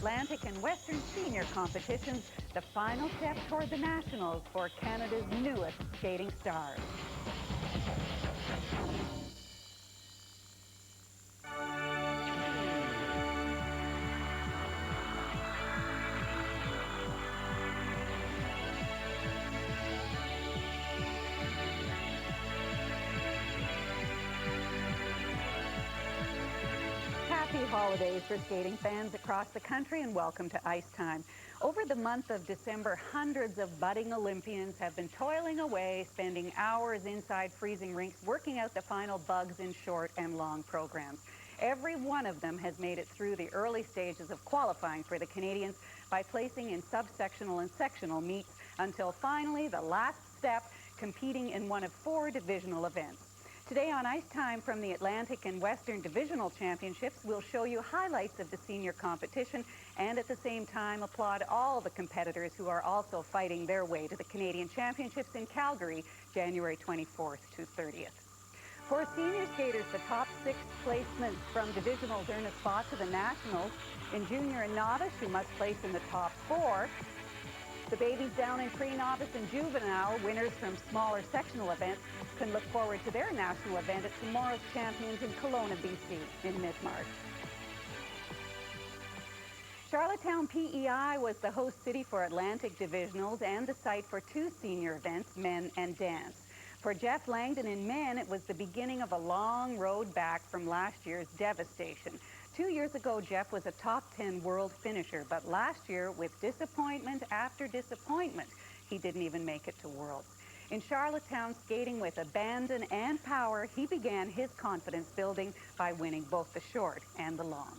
Atlantic and Western senior competitions, the final step toward the nationals for Canada's newest skating stars. Happy holidays for skating fans across the country and welcome to Ice Time. Over the month of December, hundreds of budding Olympians have been toiling away, spending hours inside freezing rinks, working out the final bugs in short and long programs. Every one of them has made it through the early stages of qualifying for the Canadians by placing in subsectional and sectional meets until finally the last step, competing in one of 4 divisional events. Today on Ice Time from the Atlantic and Western Divisional Championships, we'll show you highlights of the senior competition and at the same time applaud all the competitors who are also fighting their way to the Canadian Championships in Calgary, January 24th to 30th. For senior skaters, the top 6 placements from divisionals earn a spot to the nationals. In junior and novice, you must place in the top 4. The babies down in pre-novice and juvenile, winners from smaller sectional events, can look forward to their national event at tomorrow's Champions in Kelowna, BC in mid-March. Charlottetown PEI was the host city for Atlantic Divisionals and the site for 2 senior events, men and dance. For Jeff Langdon in men, it was the beginning of a long road back from last year's devastation. 2 years ago, Jeff was a top 10 world finisher, but last year, with disappointment after disappointment, he didn't even make it to Worlds. In Charlottetown, skating with abandon and power, he began his confidence building by winning both the short and the long.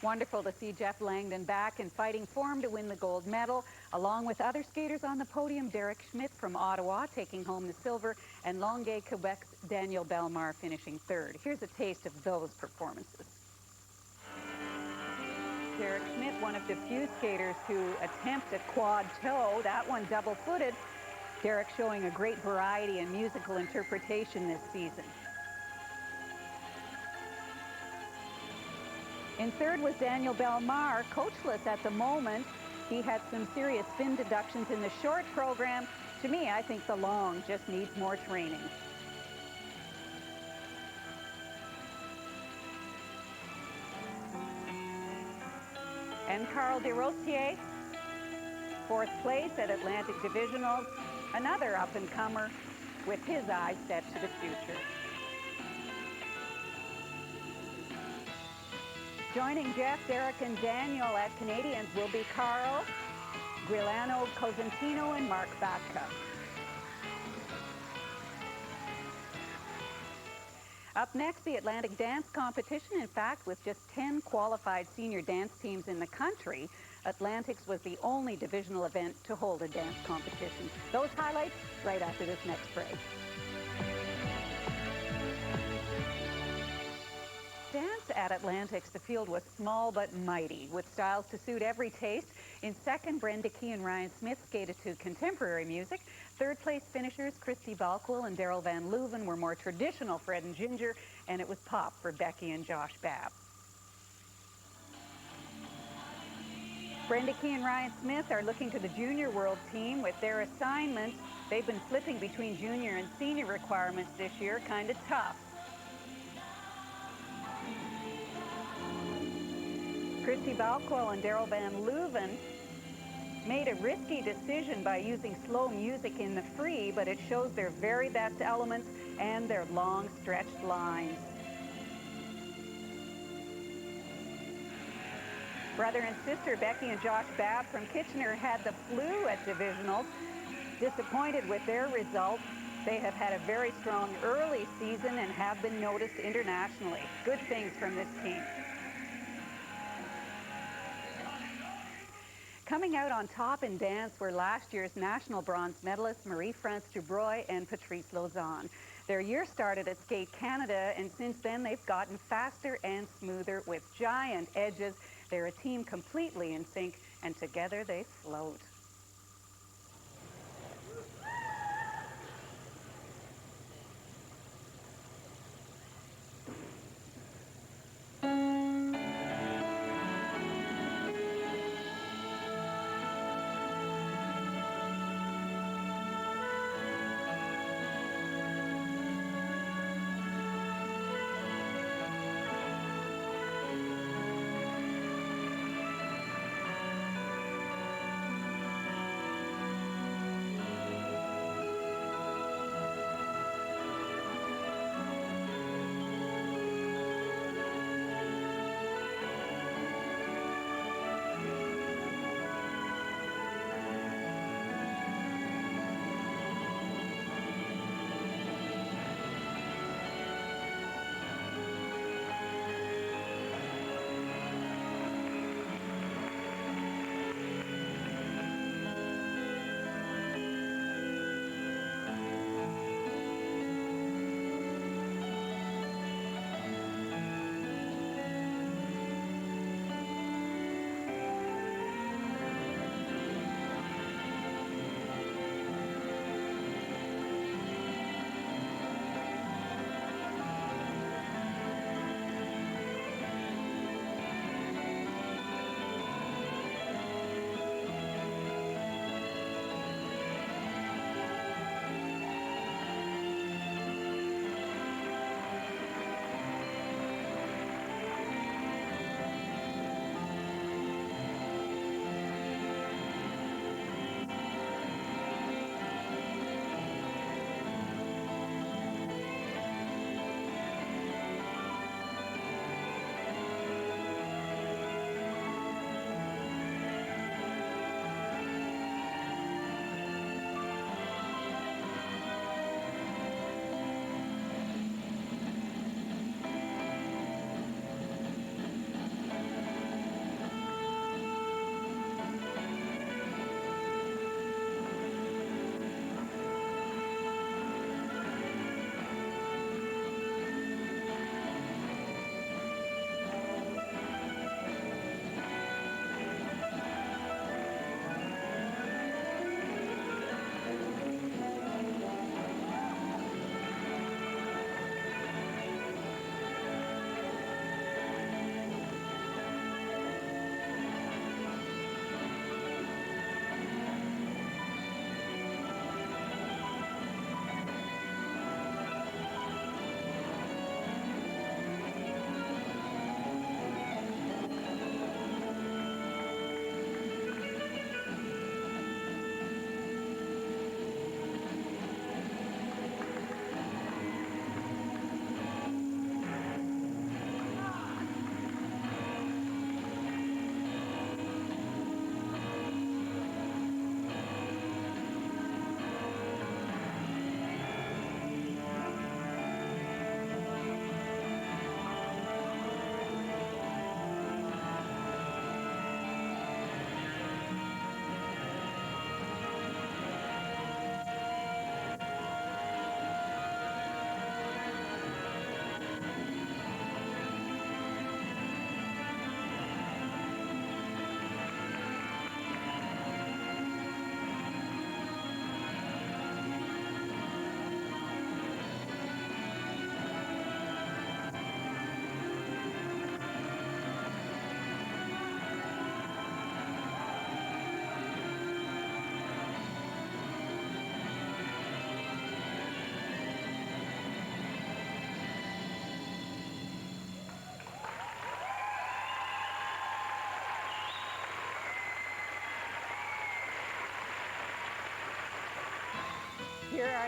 Wonderful to see Jeff Langdon back in fighting form to win the gold medal. Along with other skaters on the podium, Derek Schmidt from Ottawa taking home the silver, and Longueuil, Quebec's Daniel Bellemare finishing third. Here's a taste of those performances. Derek Schmidt, one of the few skaters to attempt a quad toe, that one double-footed. Derek showing a great variety and musical interpretation this season. In third was Daniel Bellemare, coachless at the moment. He had some serious spin deductions in the short program. To me, I think the long just needs more training. And Carl Desrosiers, fourth place at Atlantic Divisional, another up-and-comer with his eyes set to the future. Joining Jeff, Derek, and Daniel at Canadians will be Carl, Giuliano Cosentino, and Mark Batka. Up next, the Atlantic Dance Competition. In fact, with just 10 qualified senior dance teams in the country, Atlantic's was the only divisional event to hold a dance competition. Those highlights right after this next break. Dance at Atlantic's, the field was small but mighty, with styles to suit every taste. In second, Brenda Key and Ryan Smith skated to contemporary music. Third place finishers Christy Balkwell and Daryl Van Leuven were more traditional Fred and Ginger, and it was pop for Becky and Josh Babb. Brenda Key and Ryan Smith are looking to the Junior World team with their assignments. They've been flipping between junior and senior requirements this year, kind of tough. Christy Balkwell and Daryl Van Leuven made a risky decision by using slow music in the free, but it shows their very best elements and their long stretched lines. Brother and sister Becky and Josh Babb from Kitchener had the flu at Divisional. Disappointed with their results, they have had a very strong early season and have been noticed internationally. Good things from this team. Coming out on top in dance were last year's national bronze medalists Marie-France Dubroy and Patrice Lauzon. Their year started at Skate Canada, and since then they've gotten faster and smoother with giant edges. They're a team completely in sync, and together they float.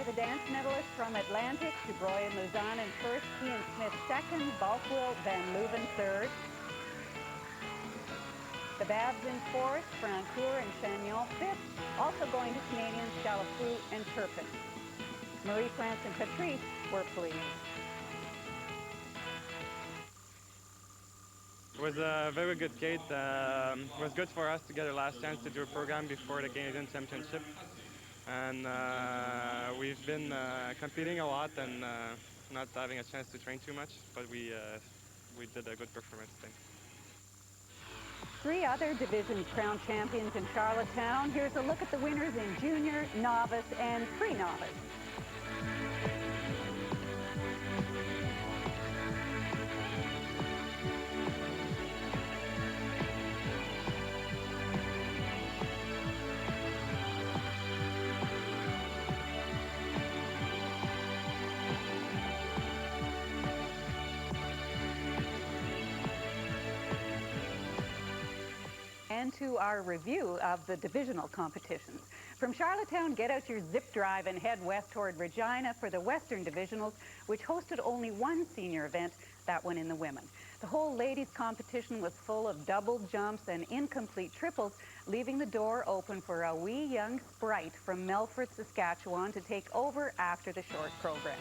by the dance medalists from Atlantic, Dubroy and Luzon in first, Ian Smith second, Balkwill Van Leuven third. The Babs in fourth, Francoeur and Chagnon fifth. Also going to Canadians Chalafou and Turpin. Marie-France and Patrice were pleased. It was a very good gate. It was good for us to get a last chance to do a program before the Canadian Championship. And we've been competing a lot and not having a chance to train too much, but we did a good performance today. 3 other divisions crowned champions in Charlottetown. Here's a look at the winners in junior, novice, and pre-novice. And to our review of the divisional competitions. From Charlottetown, get out your zip drive and head west toward Regina for the Western Divisionals, which hosted only one senior event, that one in the women. The whole ladies competition was full of double jumps and incomplete triples, leaving the door open for a wee young sprite from Melfort, Saskatchewan to take over after the short program.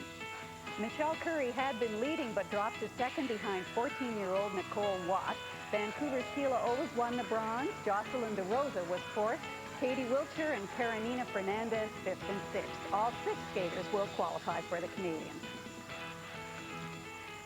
Michelle Curry had been leading but dropped to second behind 14-year-old Nicole Watt. Vancouver's Keela O's won the bronze. Jocelyn DeRosa was fourth. Katie Wiltshire and Karenina Fernandez fifth and sixth. All 6 skaters will qualify for the Canadians.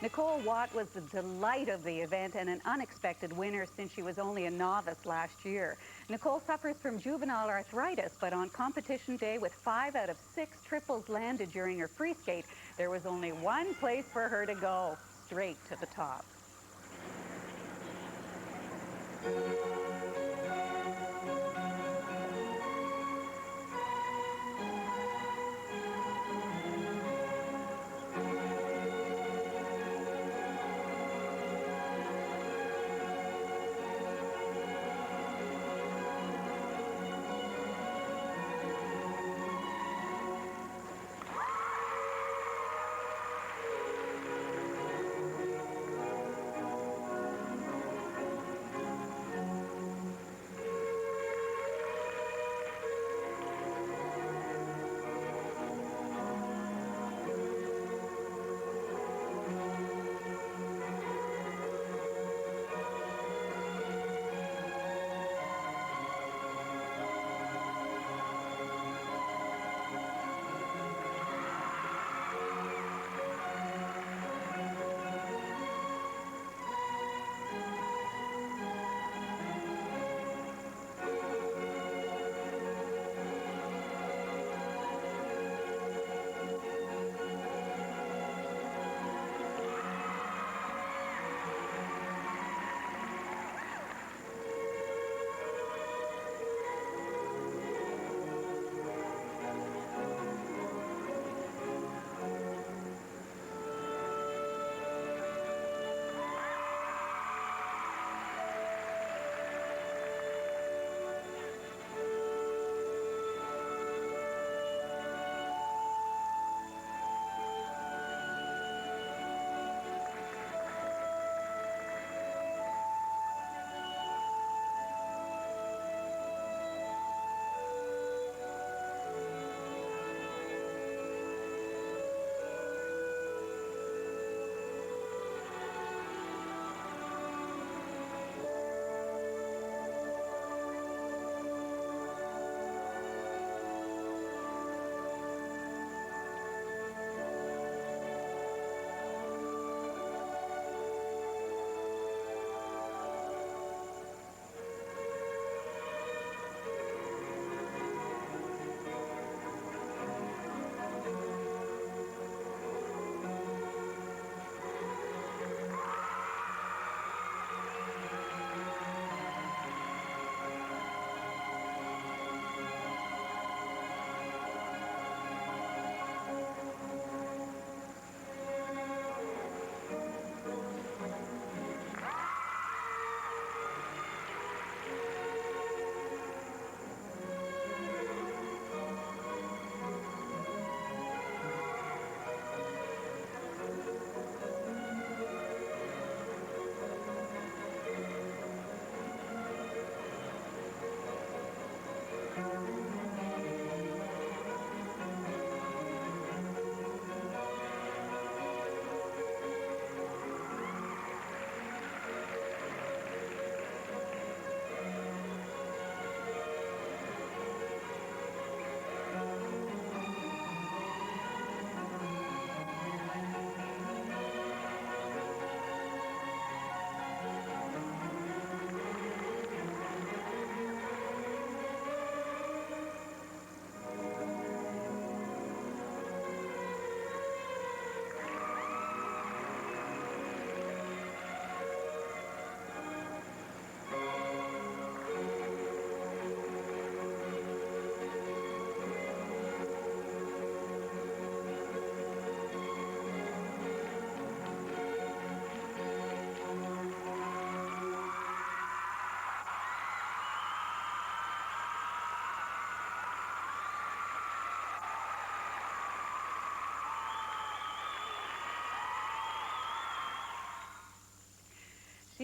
Nicole Watt was the delight of the event and an unexpected winner since she was only a novice last year. Nicole suffers from juvenile arthritis, but on competition day with 5 out of 6 triples landed during her free skate, there was only one place for her to go, straight to the top.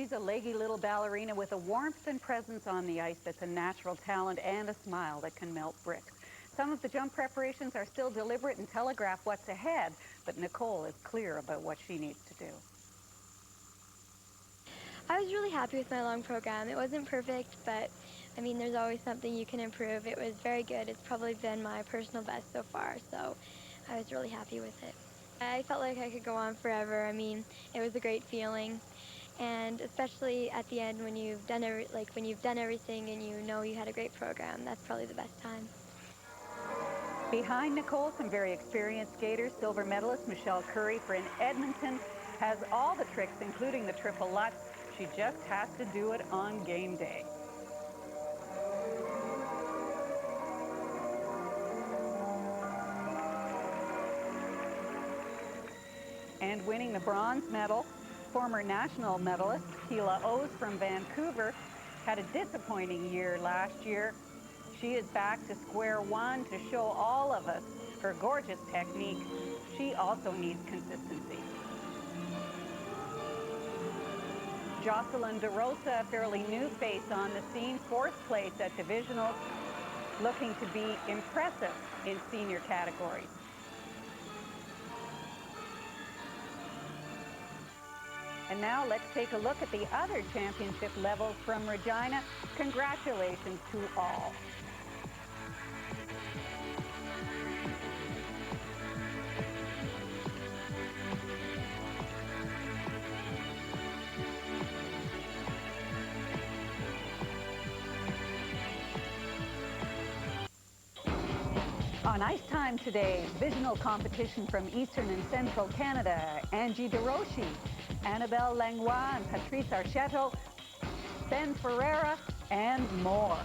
She's a leggy little ballerina with a warmth and presence on the ice that's a natural talent and a smile that can melt bricks. Some of the jump preparations are still deliberate and telegraph what's ahead, but Nicole is clear about what she needs to do. I was really happy with my long program. It wasn't perfect, but I mean, there's always something you can improve. It was very good. It's probably been my personal best so far, so I was really happy with it. I felt like I could go on forever. I mean, it was a great feeling, and especially at the end when you've done when you've done everything and you know you had a great program, that's probably the best time. Behind Nicole, some very experienced skaters. Silver medalist Michelle Curry from Edmonton has all the tricks, including the triple Lutz. She just has to do it on game day. And winning the bronze medal, former national medalist Keela O's from Vancouver had a disappointing year last year. She is back to square one to show all of us her gorgeous technique. She also needs consistency. Jocelyn DeRosa, a fairly new face on the scene, fourth place at Divisional, looking to be impressive in senior categories. And now let's take a look at the other championship levels from Regina. Congratulations to all. On ice time today, divisional competition from Eastern and Central Canada. Angie DeRoshi, Annabelle Langlois, and Patrice Archetto, Ben Ferreira, and more.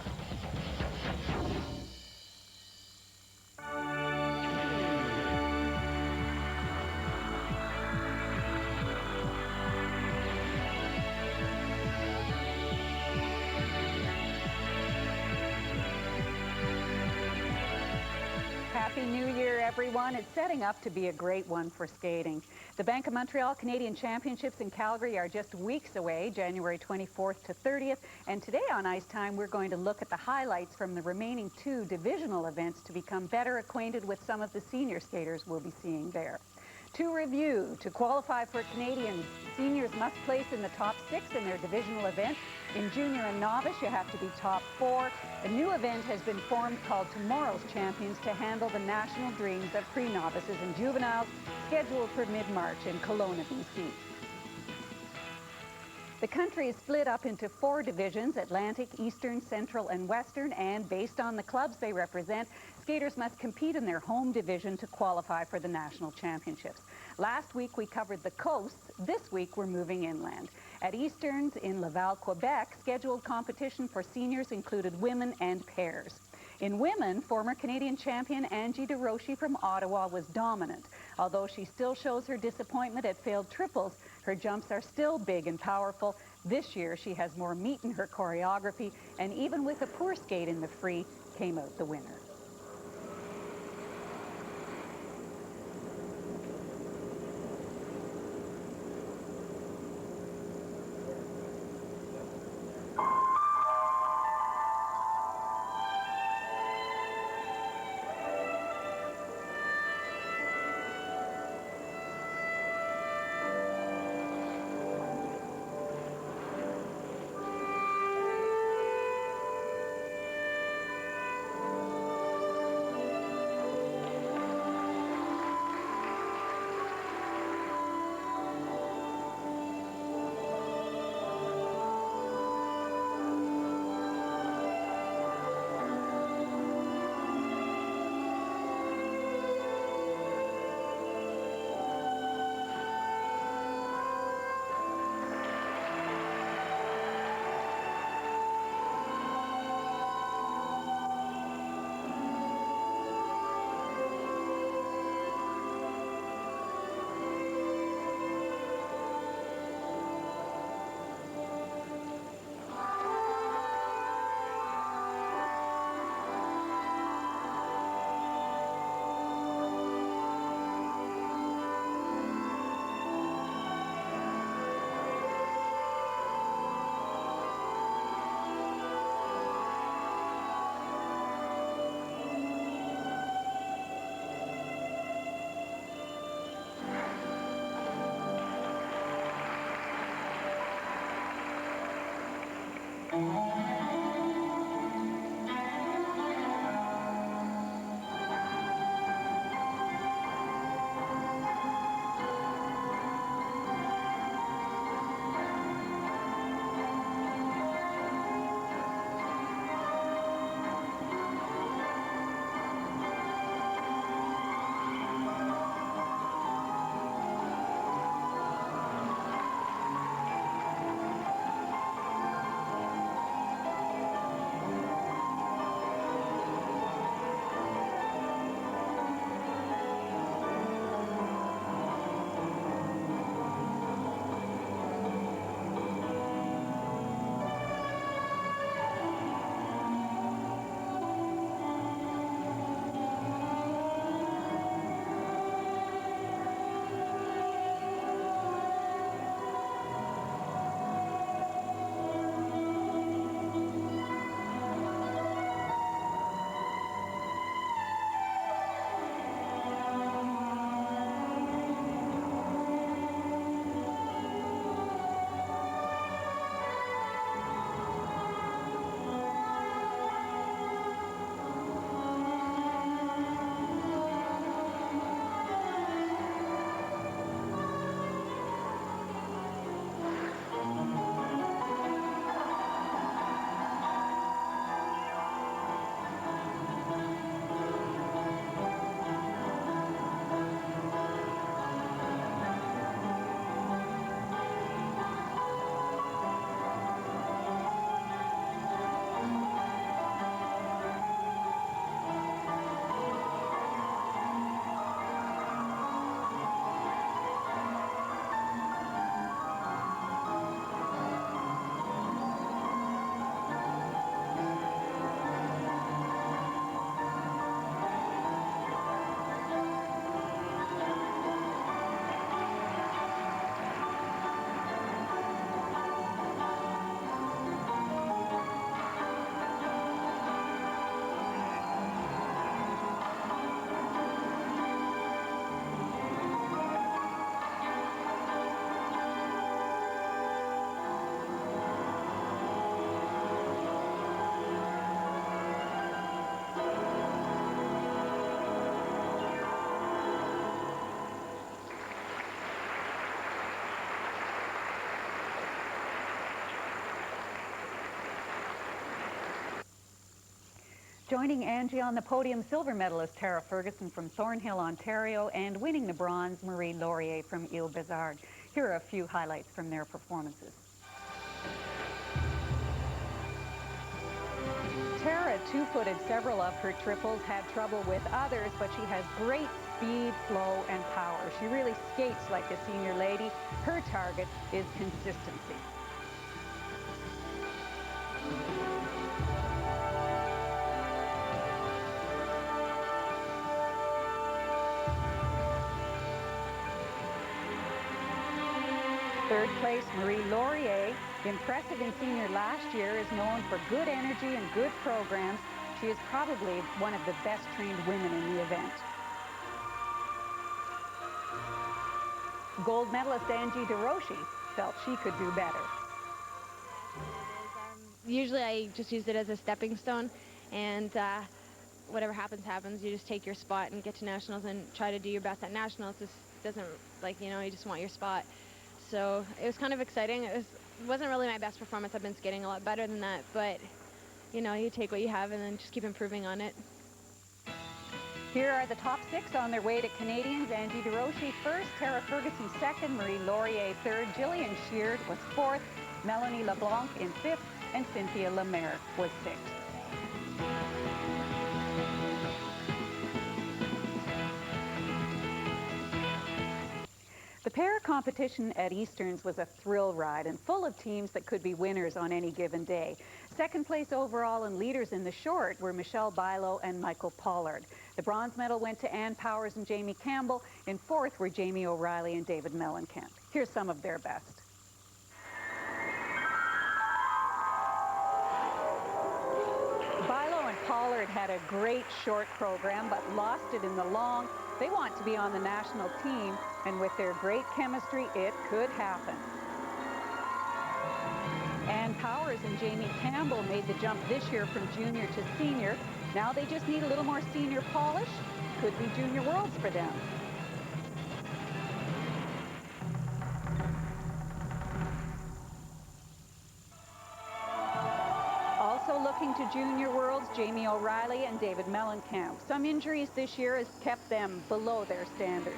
Happy New Year, everyone. It's setting up to be a great one for skating. The Bank of Montreal Canadian Championships in Calgary are just weeks away, January 24th to 30th. And today on Ice Time, we're going to look at the highlights from the remaining two divisional events to become better acquainted with some of the senior skaters we'll be seeing there. To review, to qualify for Canadians, seniors must place in the top 6 in their divisional event. In junior and novice, you have to be top 4. A new event has been formed called Tomorrow's Champions to handle the national dreams of pre-novices and juveniles, scheduled for mid-March in Kelowna, BC. The country is split up into 4 divisions: Atlantic, Eastern, Central, and Western, and based on the clubs they represent, skaters must compete in their home division to qualify for the national championships. Last week we covered the coasts. This week we're moving inland. At Easterns in Laval, Quebec, scheduled competition for seniors included women and pairs. In women, former Canadian champion Angie DeRoshi from Ottawa was dominant. Although she still shows her disappointment at failed triples, her jumps are still big and powerful. This year she has more meat in her choreography, and even with a poor skate in the free, came out the winner. Joining Angie on the podium, silver medalist Tara Ferguson from Thornhill, Ontario, and winning the bronze, Marie Laurier from Ile-Bizard. Here are a few highlights from their performances. Tara two-footed several of her triples, had trouble with others, but she has great speed, flow, and power. She really skates like a senior lady. Her target is consistency. Third place, Marie Laurier, impressive in senior last year, is known for good energy and good programs. She is probably one of the best trained women in the event. Gold medalist Angie DeRoshi felt she could do better. Usually I just use it as a stepping stone, and whatever happens, happens. You just take your spot and get to nationals and try to do your best at nationals. This doesn't, like, you know, you just want your spot. So it was kind of exciting. It wasn't really my best performance. I've been skating a lot better than that, but you know, you take what you have and then just keep improving on it. Here are the top 6 on their way to Canadians. Angie DeRoshi first, Tara Ferguson second, Marie Laurier third, Jillian Sheard was 4th, Melanie LeBlanc in 5th, and Cynthia Lemaire was 6th. The pair competition at Easterns was a thrill ride and full of teams that could be winners on any given day. Second place overall and leaders in the short were Michelle Bilo and Michael Pollard. The bronze medal went to Ann Powers and Jamie Campbell. In 4th were Jamie O'Reilly and David Mellencamp. Here's some of their best. Bilo and Pollard had a great short program, but lost it in the long. They want to be on the national team, and with their great chemistry, it could happen. Ann Powers and Jamie Campbell made the jump this year from junior to senior. Now they just need a little more senior polish. Could be Junior Worlds for them. Also looking to Junior Worlds, Jamie O'Reilly and David Mellencamp. Some injuries this year has kept them below their standard.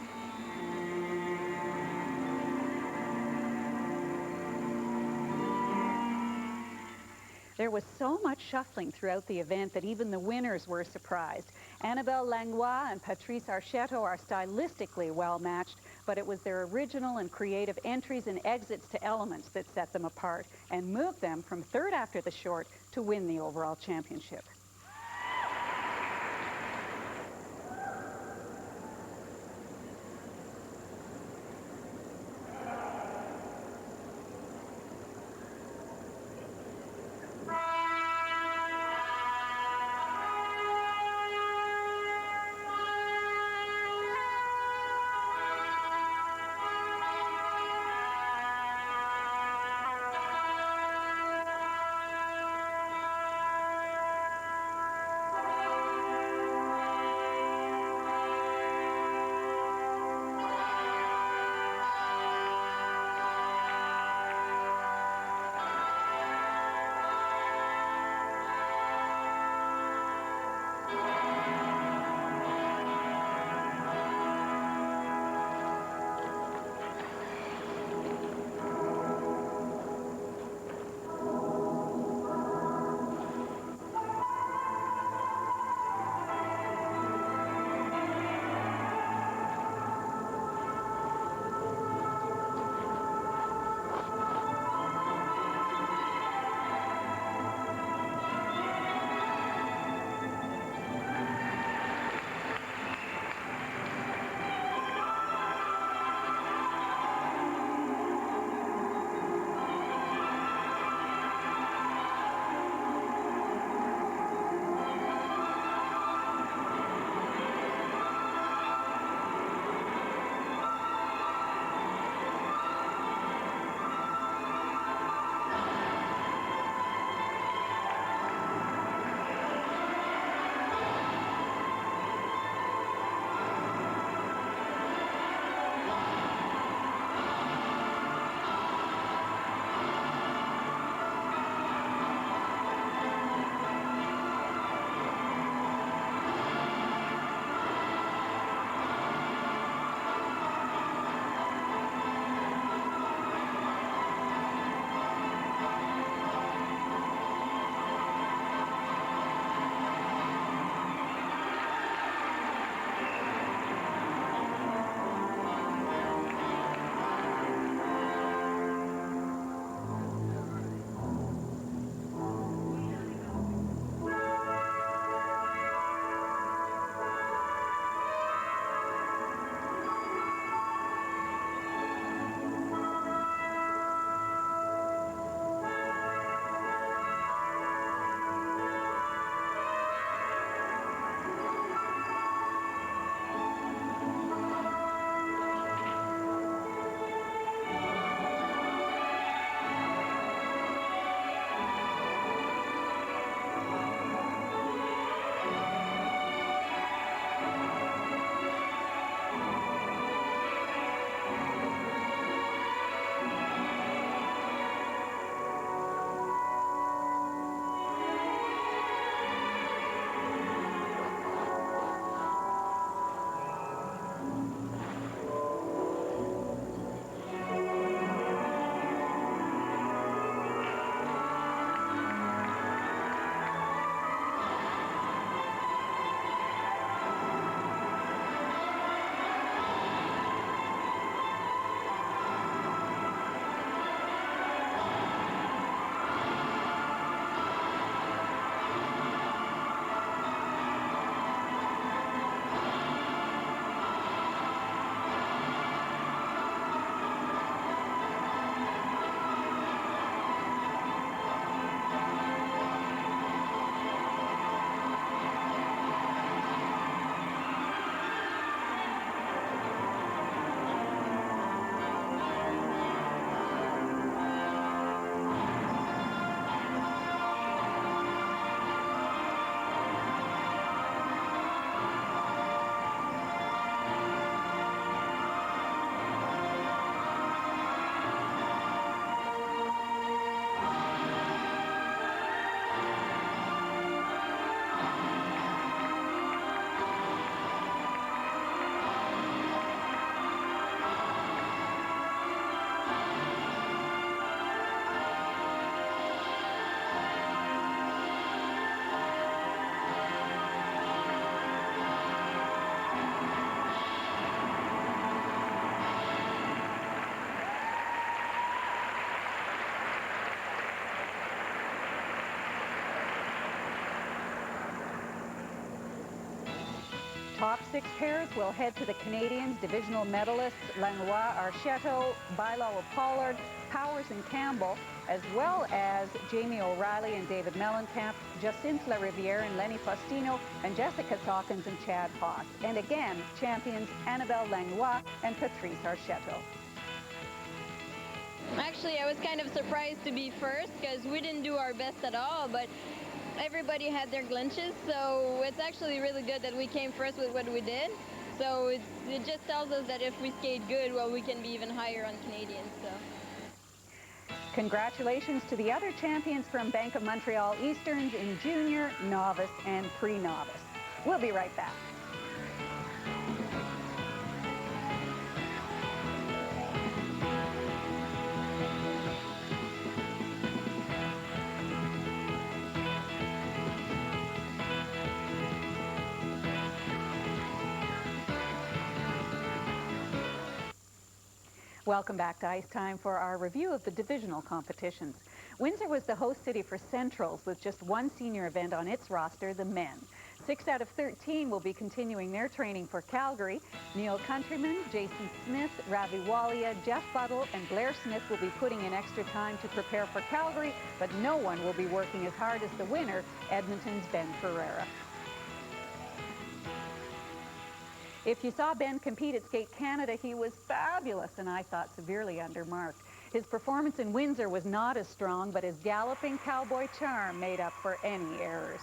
There was so much shuffling throughout the event that even the winners were surprised. Annabelle Langlois and Patrice Archetto are stylistically well matched, but it was their original and creative entries and exits to elements that set them apart and moved them from 3rd after the short to win the overall championship. top 6 pairs will head to the Canadians divisional medalists Langlois Archetto, Bailao Pollard, Powers and Campbell, as well as Jamie O'Reilly and David Mellencamp, Jacinthe Lariviere and Lenny Faustino, and Jessica Sawkins and Chad Haas. And again, champions Annabelle Langlois and Patrice Archetto. Actually, I was kind of surprised to be first because we didn't do our best at all, but everybody had their glitches, so it's actually really good that we came first with what we did. So it just tells us that if we skate good, well, we can be even higher on Canadians. So. Congratulations to the other champions from Bank of Montreal Easterns in junior, novice, and pre-novice. We'll be right back. Welcome back to Ice Time for our review of the divisional competitions. Windsor was the host city for Centrals with just one senior event on its roster, the men. 6 out of 13 will be continuing their training for Calgary. Neil Countryman, Jason Smith, Ravi Walia, Jeff Buttle, and Blair Smith will be putting in extra time to prepare for Calgary, but no one will be working as hard as the winner, Edmonton's Ben Ferreira. If you saw Ben compete at Skate Canada, he was fabulous and I thought severely undermarked. His performance in Windsor was not as strong, but his galloping cowboy charm made up for any errors.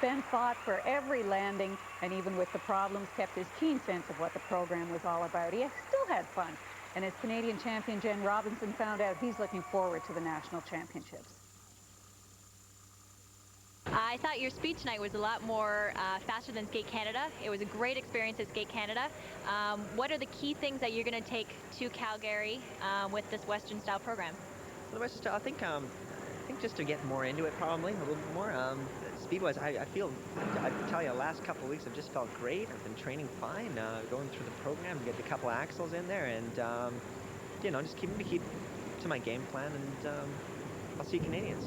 Ben fought for every landing, and even with the problems, kept his keen sense of what the program was all about. He still had fun. And as Canadian champion Jen Robinson found out, he's looking forward to the national championships. I thought your speed tonight was a lot more faster than Skate Canada. It was a great experience at Skate Canada. What are the key things that you're going to take to Calgary with this Western style program? For the Western style, I think just to get more into it, probably a little bit more. Speed-wise, I tell you, the last couple of weeks I've just felt great. I've been training fine, going through the program, get a couple axles in there, and you know, just keep to my game plan, and I'll see Canadians.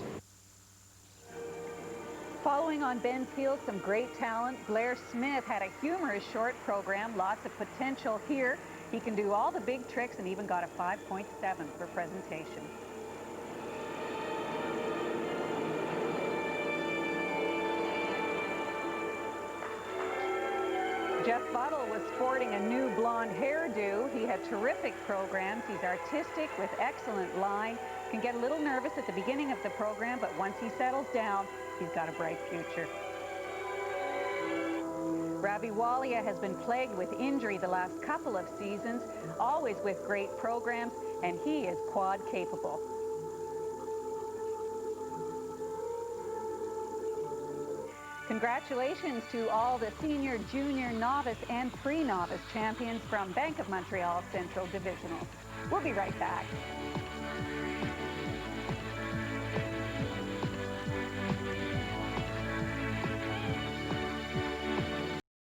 Following on Ben's heels, some great talent. Blair Smith had a humorous short program, lots of potential here. He can do all the big tricks and even got a 5.7 for presentation. Jeff Buttle was sporting a new blonde hairdo. He had terrific programs. He's artistic with excellent line. Can get a little nervous at the beginning of the program, but once he settles down, he's got a bright future. Ravi Walia has been plagued with injury the last couple of seasons, always with great programs, and he is quad capable. Congratulations to all the senior, junior, novice, and pre-novice champions from Bank of Montreal Central Divisional. We'll be right back.